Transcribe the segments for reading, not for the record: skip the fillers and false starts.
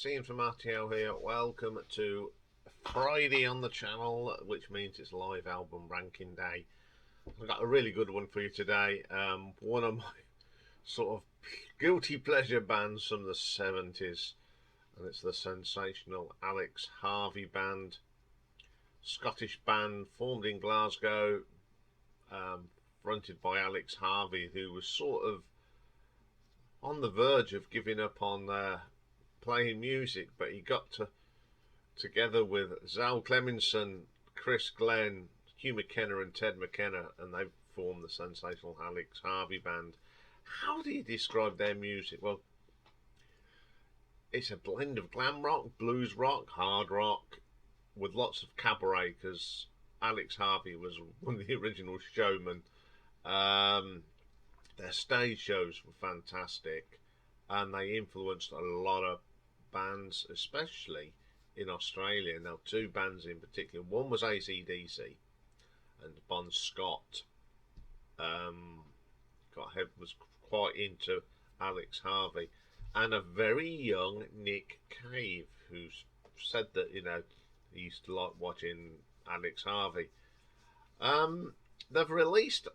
Iain from RTO here. Welcome to Friday on the channel, which means it's live album ranking day. I've got a really good one for you today. One of my sort of guilty pleasure bands from the 70s, and it's the Sensational Alex Harvey Band. Scottish band formed in Glasgow, fronted by Alex Harvey, who was sort of on the verge of giving up on playing music, but he got together with Zal Cleminson, Chris Glenn, Hugh McKenna and Ted McKenna, and they formed the Sensational Alex Harvey Band. How do you describe their music? Well, it's a blend of glam rock, blues rock, hard rock, with lots of cabaret, because Alex Harvey was one of the original showmen. Their stage shows were fantastic, and they influenced a lot of bands, especially in Australia. Now, two bands in particular. One was AC/DC, and Bon Scott was quite into Alex Harvey, and a very young Nick Cave, who said that he used to like watching Alex Harvey. They've released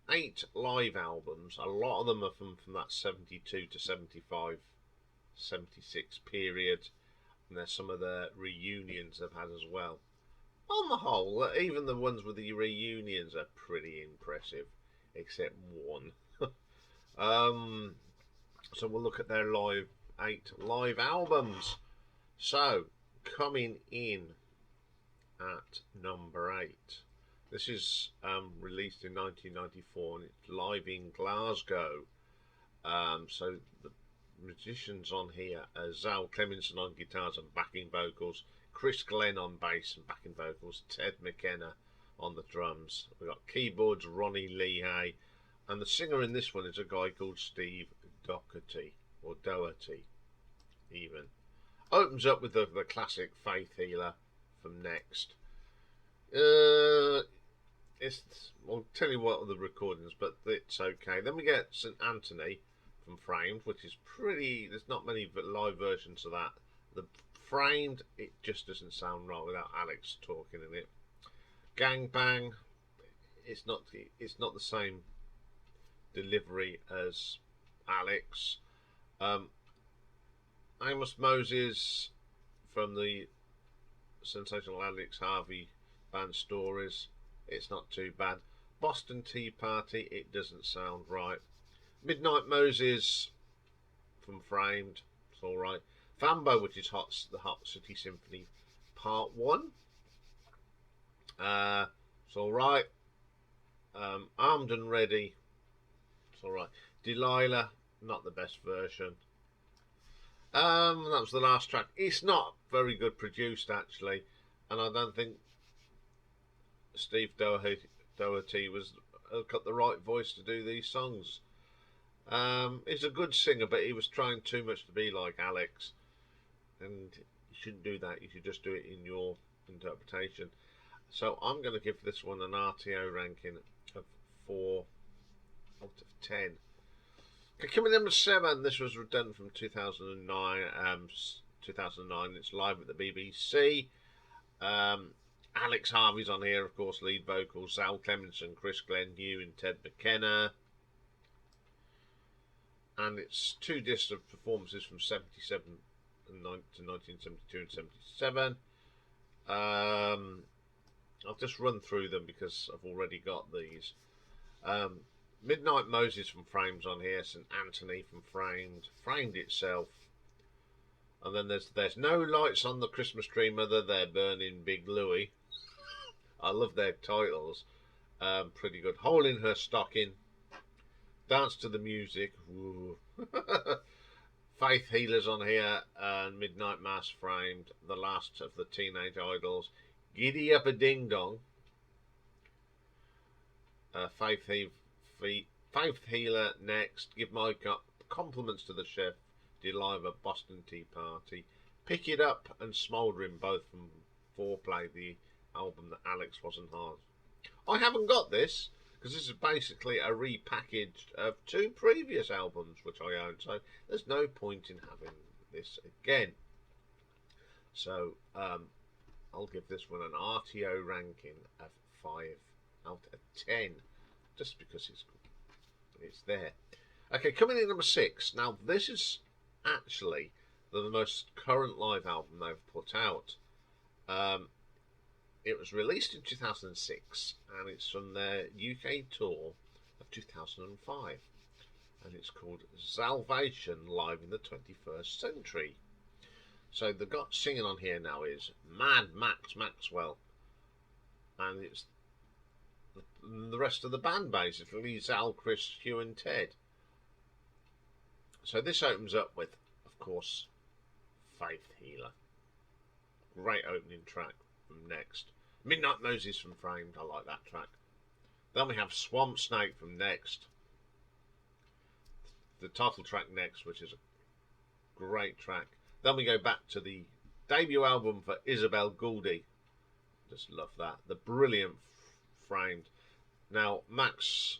8 live albums. A lot of them are from that 72 to 75, 76 period. And there's some of the reunions they've had as well. On the whole, even the ones with the reunions are pretty impressive, except one. So we'll look at their 8 live albums. So, coming in at number 8. This is released in 1994, and it's live in Glasgow. So the musicians on here are Zal Cleminson on guitars and backing vocals, Chris Glenn on bass and backing vocals, Ted McKenna on the drums. We've got keyboards, Ronnie Lehigh, and the singer in this one is a guy called Steve Doherty, or Doherty even. Opens up with the classic Faith Healer from Next. I'll tell you what are the recordings, but it's okay. Then we get St Anthony from Framed, which is pretty. There's not many live versions of that. The Framed, it just doesn't sound right without Alex talking in it. Gang Bang, it's not the same delivery as Alex. Amos Moses from the Sensational Alex Harvey Band Stories, it's not too bad. Boston Tea Party, it doesn't sound right. Midnight Moses from Framed, it's alright. Fambo, which is the Hot City Symphony Part 1, it's alright. Armed and Ready, it's alright. Delilah, not the best version. That was the last track. It's not very good produced, actually, and I don't think Steve Doherty got the right voice to do these songs. He's a good singer, but he was trying too much to be like Alex, and you shouldn't do that. You should just do it in your interpretation. So I'm going to give this one an RTO ranking of 4 out of 10. Okay, coming in number 7. This was done from 2009. 2009. It's live at the BBC. Alex Harvey's on here, of course, lead vocals. Zal Cleminson, Chris Glenn, Hugh and Ted McKenna. And it's 2 discs of performances from 77 to 1972 and 77. I'll just run through them because I've already got these. Midnight Moses from Frames on here. St Anthony from Framed itself. And then there's No Lights on the Christmas Tree, Mother, They're Burning Big Louie. I love their titles. Pretty good. Hole in Her Stocking. Dance to the Music. Faith Healers on here. And Midnight Mass Framed. The Last of the Teenage Idols. Giddy Up a Ding Dong. Faith Healer Next. Give My Compliments to the Chef. Deliver, Boston Tea Party. Pick It Up and Smouldering, both from Foreplay, the album that Alex wasn't hard. I haven't got this because this is basically a repackaged of 2 previous albums which I own, so there's no point in having this again. So I'll give this one an RTO ranking of 5 out of 10, just because it's there. Okay, coming in number 6. Now this is actually the most current live album they've put out. It was released in 2006, and it's from their UK tour of 2005, and it's called Zalvation Live in the 21st Century. So the guy singing on here now is Mad Max Maxwell, and it's the rest of the band basically, Zal, Chris, Hugh and Ted. So this opens up with, of course, Faith Healer. Great opening track from Next. Midnight Moses from Framed, I like that track. Then we have Swamp Snake from Next. The title track Next, which is a great track. Then we go back to the debut album for Isabel Gouldy. Just love that. The brilliant Framed. Now, Max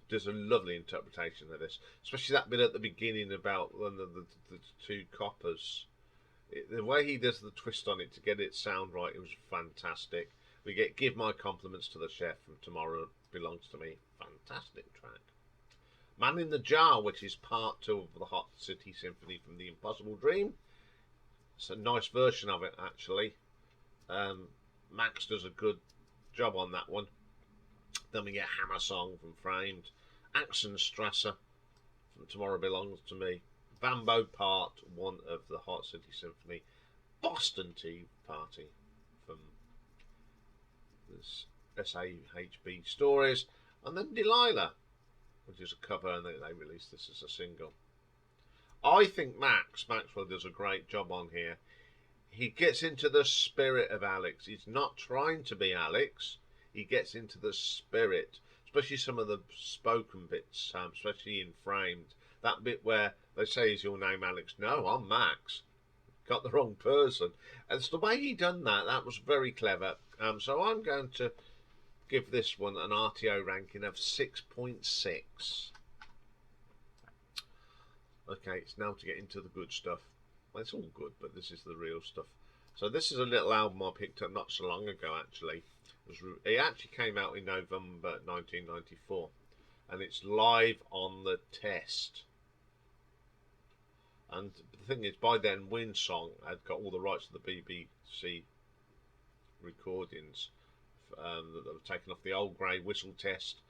does a lovely interpretation of this, especially that bit at the beginning about the two coppers. The way he does the twist on it to get it sound right, it was fantastic. We get Give My Compliments to the Chef from Tomorrow Belongs to Me. Fantastic track. Man in the Jar, which is part 2 of the Hot City Symphony from The Impossible Dream. It's a nice version of it, actually. Max does a good job on that one. Then we get Hammer Song from Framed. Axenstrasse from Tomorrow Belongs to Me. Bambo Part 1 of the Hot City Symphony. Boston Tea Party from this SAHB Stories. And then Delilah, which is a cover, and they released this as a single. I think Maxwell does a great job on here. He gets into the spirit of Alex. He's not trying to be Alex. He gets into the spirit, especially some of the spoken bits, especially in Framed. That bit where they say, is your name Alex? No, I'm Max. Got the wrong person. And it's the way he done that. That was very clever. So I'm going to give this one an RTO ranking of 6.6. Okay, it's now to get into the good stuff. Well, it's all good, but this is the real stuff. So this is a little album I picked up not so long ago, actually. It actually came out in November 1994, and it's Live on the Test. And the thing is, by then, Windsong had got all the rights to the BBC recordings that were taken off the Old Grey Whistle Test.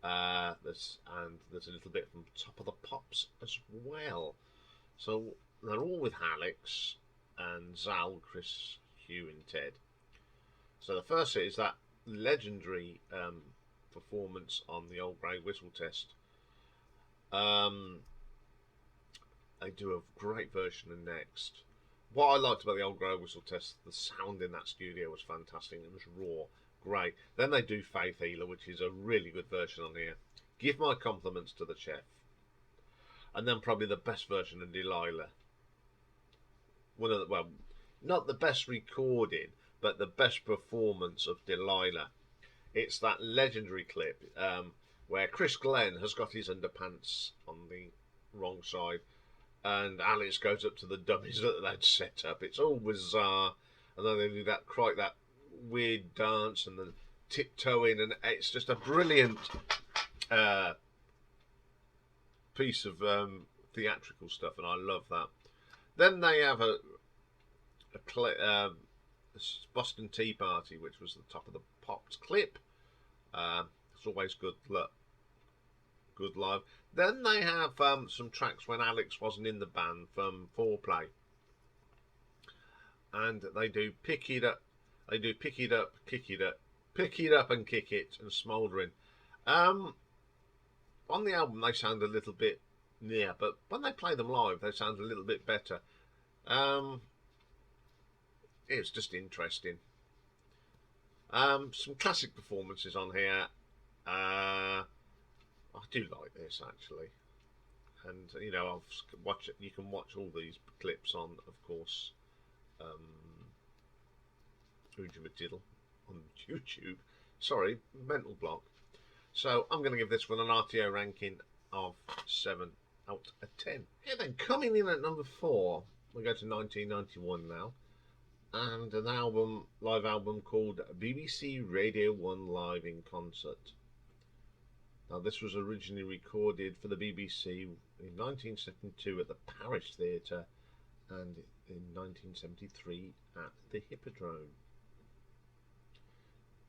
There's a little bit from Top of the Pops as well. So they're all with Alex and Zal, Chris, Hugh and Ted. So the first is that legendary performance on the Old Grey Whistle Test. They do a great version of Next. What I liked about the Old Grey Whistle Test, the sound in that studio was fantastic. It was raw, great. Then they do Faith Healer, which is a really good version on here. Give My Compliments to the Chef. And then probably the best version of Delilah. One of the, well, not the best recording, but the best performance of Delilah. It's that legendary clip where Chris Glenn has got his underpants on the wrong side, and Alex goes up to the dummies that they'd set up. It's all bizarre, and then they do that weird dance and then tiptoeing, and it's just a brilliant piece of theatrical stuff, and I love that. Then they have a Boston Tea Party, which was the Top of the Pops clip. It's always good live. Then they have some tracks when Alex wasn't in the band from Foreplay, and they do Pick It Up. They do Pick It Up, Kick It Up, Pick It Up and Kick It, and Smouldering. On the album they sound a little bit but when they play them live they sound a little bit better. It's just interesting. Some classic performances on here. I do like this actually, and you know, you can watch all these clips on, of course, Oojamadiddle on YouTube. Sorry, mental block. So I'm going to give this one an RTO ranking of 7 out of 10. Yeah, then coming in at number 4, we go to 1991 now, and an live album called BBC Radio 1 Live in Concert. Now, this was originally recorded for the BBC in 1972 at the Parish Theatre and in 1973 at the Hippodrome.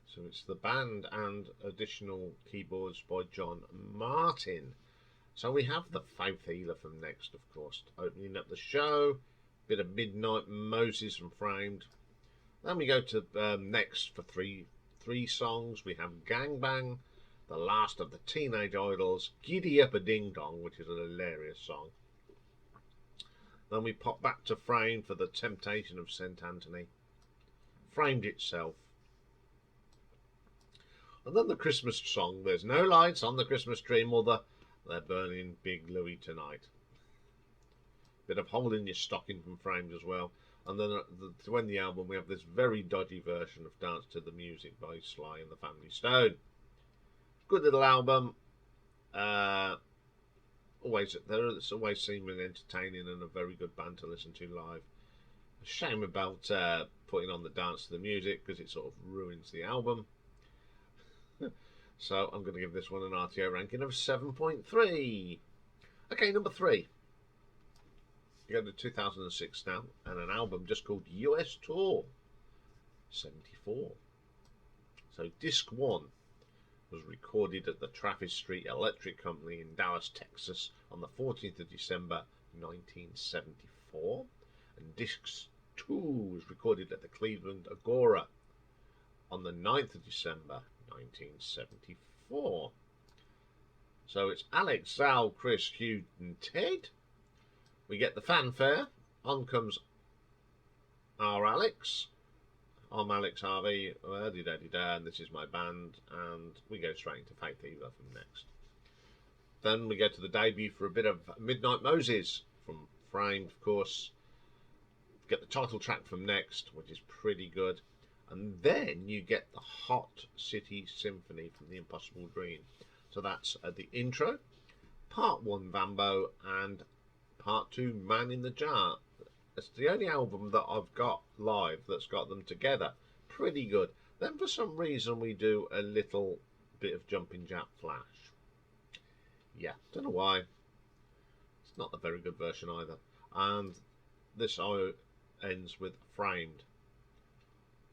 So it's the band and additional keyboards by John Martin. So we have the Faith Healer from Next, of course, opening up the show. Bit of Midnight Moses from Framed. Then we go to Next for three songs. We have Gang Bang, the last of the Teenage Idols, Giddy Up a Ding Dong, which is a hilarious song. Then we pop back to Framed for the Temptation of St. Anthony, Framed itself. And then the Christmas song, There's No Lights on the Christmas Tree, Mother, they're burning Big Louie tonight. Bit of Hole in Your Stocking from Framed as well. And then to end the album, we have this very dodgy version of Dance to the Music by Sly and the Family Stone. Good little album. It's always seeming entertaining and a very good band to listen to live. A shame about putting on the Dance to the Music because it sort of ruins the album. So I'm going to give this one an RTO ranking of 7.3. Okay, number 3. You go to 2006 now, and an album just called US Tour 74. So disc 1 was recorded at the Travis Street Electric Company in Dallas, Texas on the 14th of December 1974. And disc 2 was recorded at the Cleveland Agora on the 9th of December 1974. So it's Alex, Zal, Chris, Hugh and Ted. We get the fanfare. On comes our Alex. I'm Alex Harvey, and this is my band, and we go straight into Faith Healer from Next. Then we go to the debut for a bit of Midnight Moses from Framed, of course. Get the title track from Next, which is pretty good. And then you get the Hot City Symphony from The Impossible Dream. So that's the intro, part 1 Vambo, and part 2 Man in the Jar. It's the only album that I've got live that's got them together. Pretty good. Then for some reason we do a little bit of Jumping Jack Flash. Yeah, don't know why. It's not a very good version either. And this ends with Framed.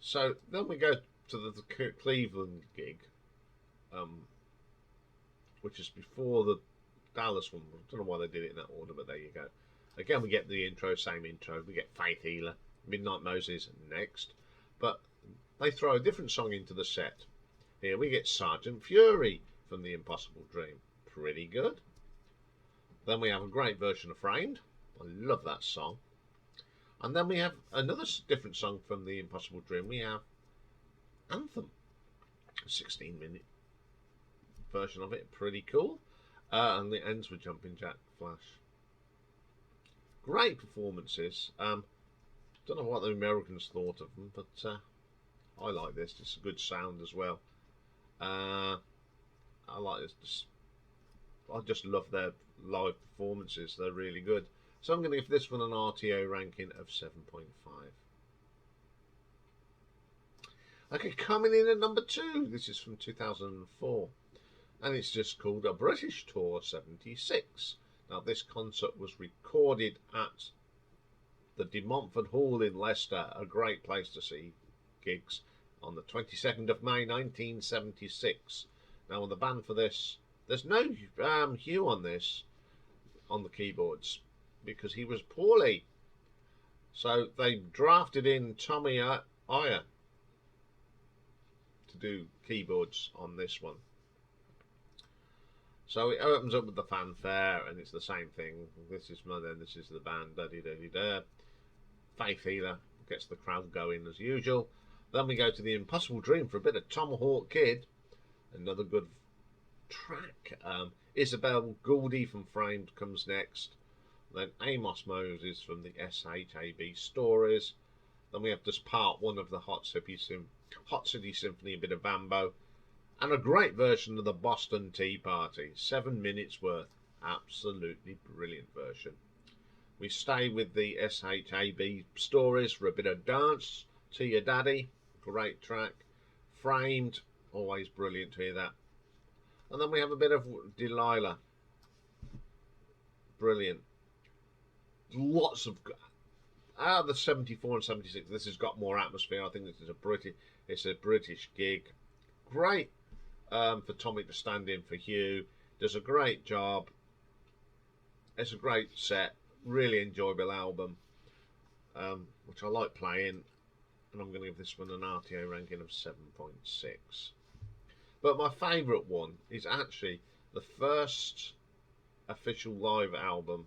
So then we go to the Cleveland gig, which is before the Dallas one. I don't know why they did it in that order, but there you go. Again, we get the intro, same intro. We get Faith Healer, Midnight Moses Next. But they throw a different song into the set. Here we get Sergeant Fury from The Impossible Dream. Pretty good. Then we have a great version of Framed. I love that song. And then we have another different song from The Impossible Dream. We have Anthem. A 16-minute version of it. Pretty cool. And it ends with Jumping Jack Flash. Great performances. Don't know what the Americans thought of them, but I like this. It's a good sound as well. I like this. I just love their live performances. They're really good. So I'm going to give this one an RTO ranking of 7.5. Okay, coming in at number 2. This is from 2004. And it's just called A British Tour 76. Now, this concert was recorded at the De Montfort Hall in Leicester, a great place to see gigs, on the 22nd of May 1976. Now, on the band for this, there's no Hugh on this, on the keyboards, because he was poorly. So they drafted in Tommy Iain to do keyboards on this one. So it opens up with the fanfare, and it's the same thing. This is Mother, this is the band, da-dee-da-dee-da. Faith Healer gets the crowd going as usual. Then we go to The Impossible Dream for a bit of Tomahawk Kid. Another good track. Isabel Gouldy from Framed comes next. Then Amos Moses from the SHAB Stories. Then we have just part 1 of the Hot City Symphony, a bit of Bambo. And a great version of the Boston Tea Party. 7 minutes worth. Absolutely brilliant version. We stay with the SHAB stories for a bit of Dance to Your Daddy. Great track. Framed. Always brilliant to hear that. And then we have a bit of Delilah. Brilliant. Lots of... Out of the 74 and 76, this has got more atmosphere. I think this is a British gig. Great for Tommy to stand in for Hugh. Does a great job. It's a great set. Really enjoyable album, which I like playing. And I'm going to give this one an RTO ranking of 7.6. But my favourite one is actually the first official live album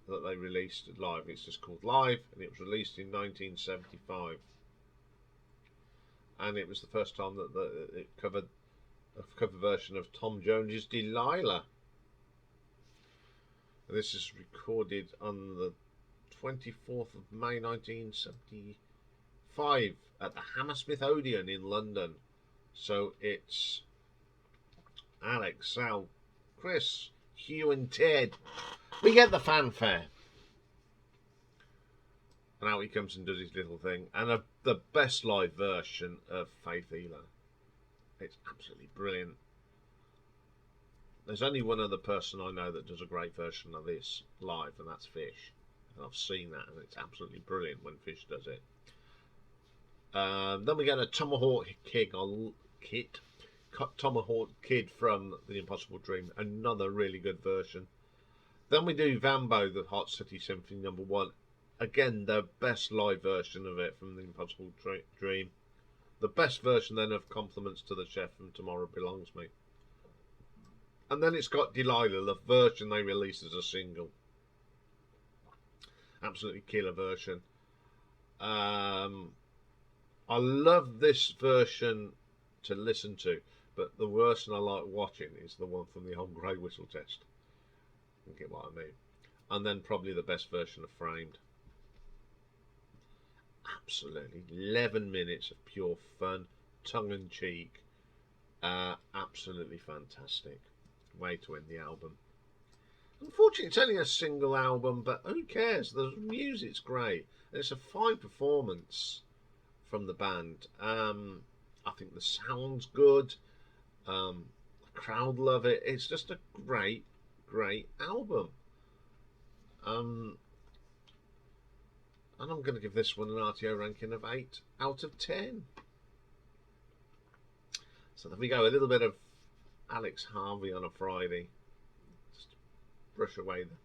that they released live. It's just called Live, and it was released in 1975. And it was the first time that it covered a cover version of Tom Jones's Delilah. And this is recorded on the 24th of May 1975 at the Hammersmith Odeon in London. So it's Alex, Sal, Chris, Hugh and Ted. We get the fanfare. And out he comes and does his little thing. And the best live version of Faith Healer. It's absolutely brilliant. There's only one other person I know that does a great version of this live, and that's Fish. And I've seen that, and it's absolutely brilliant when Fish does it. Then we get a Tomahawk Tomahawk Kid from The Impossible Dream, another really good version. Then we do Vambo, the Hot City Symphony No. 1. Again, the best live version of it from The Impossible Dream. The best version then of Compliments to the Chef from Tomorrow Belongs Me. And then it's got Delilah, the version they released as a single. Absolutely killer version. I love this version to listen to, but the version I like watching is the one from the old Grey Whistle Test. You get what I mean. And then probably the best version of Framed. Absolutely 11 minutes of pure fun, tongue-in-cheek, absolutely fantastic way to end the album. Unfortunately, it's only a single album, but who cares? The music's great, and it's a fine performance from the band. I think the sound's good. The crowd love it. It's just a great album. And I'm going to give this one an RTO ranking of 8 out of 10. So there we go, a little bit of Alex Harvey on a Friday. Just brush away the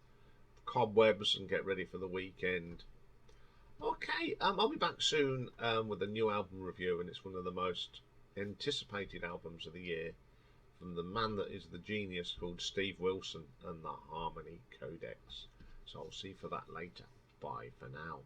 cobwebs and get ready for the weekend. Okay, I'll be back soon with a new album review, and it's one of the most anticipated albums of the year from the man that is the genius called Steve Wilson and the Harmony Codex. So I'll see you for that later. Bye for now.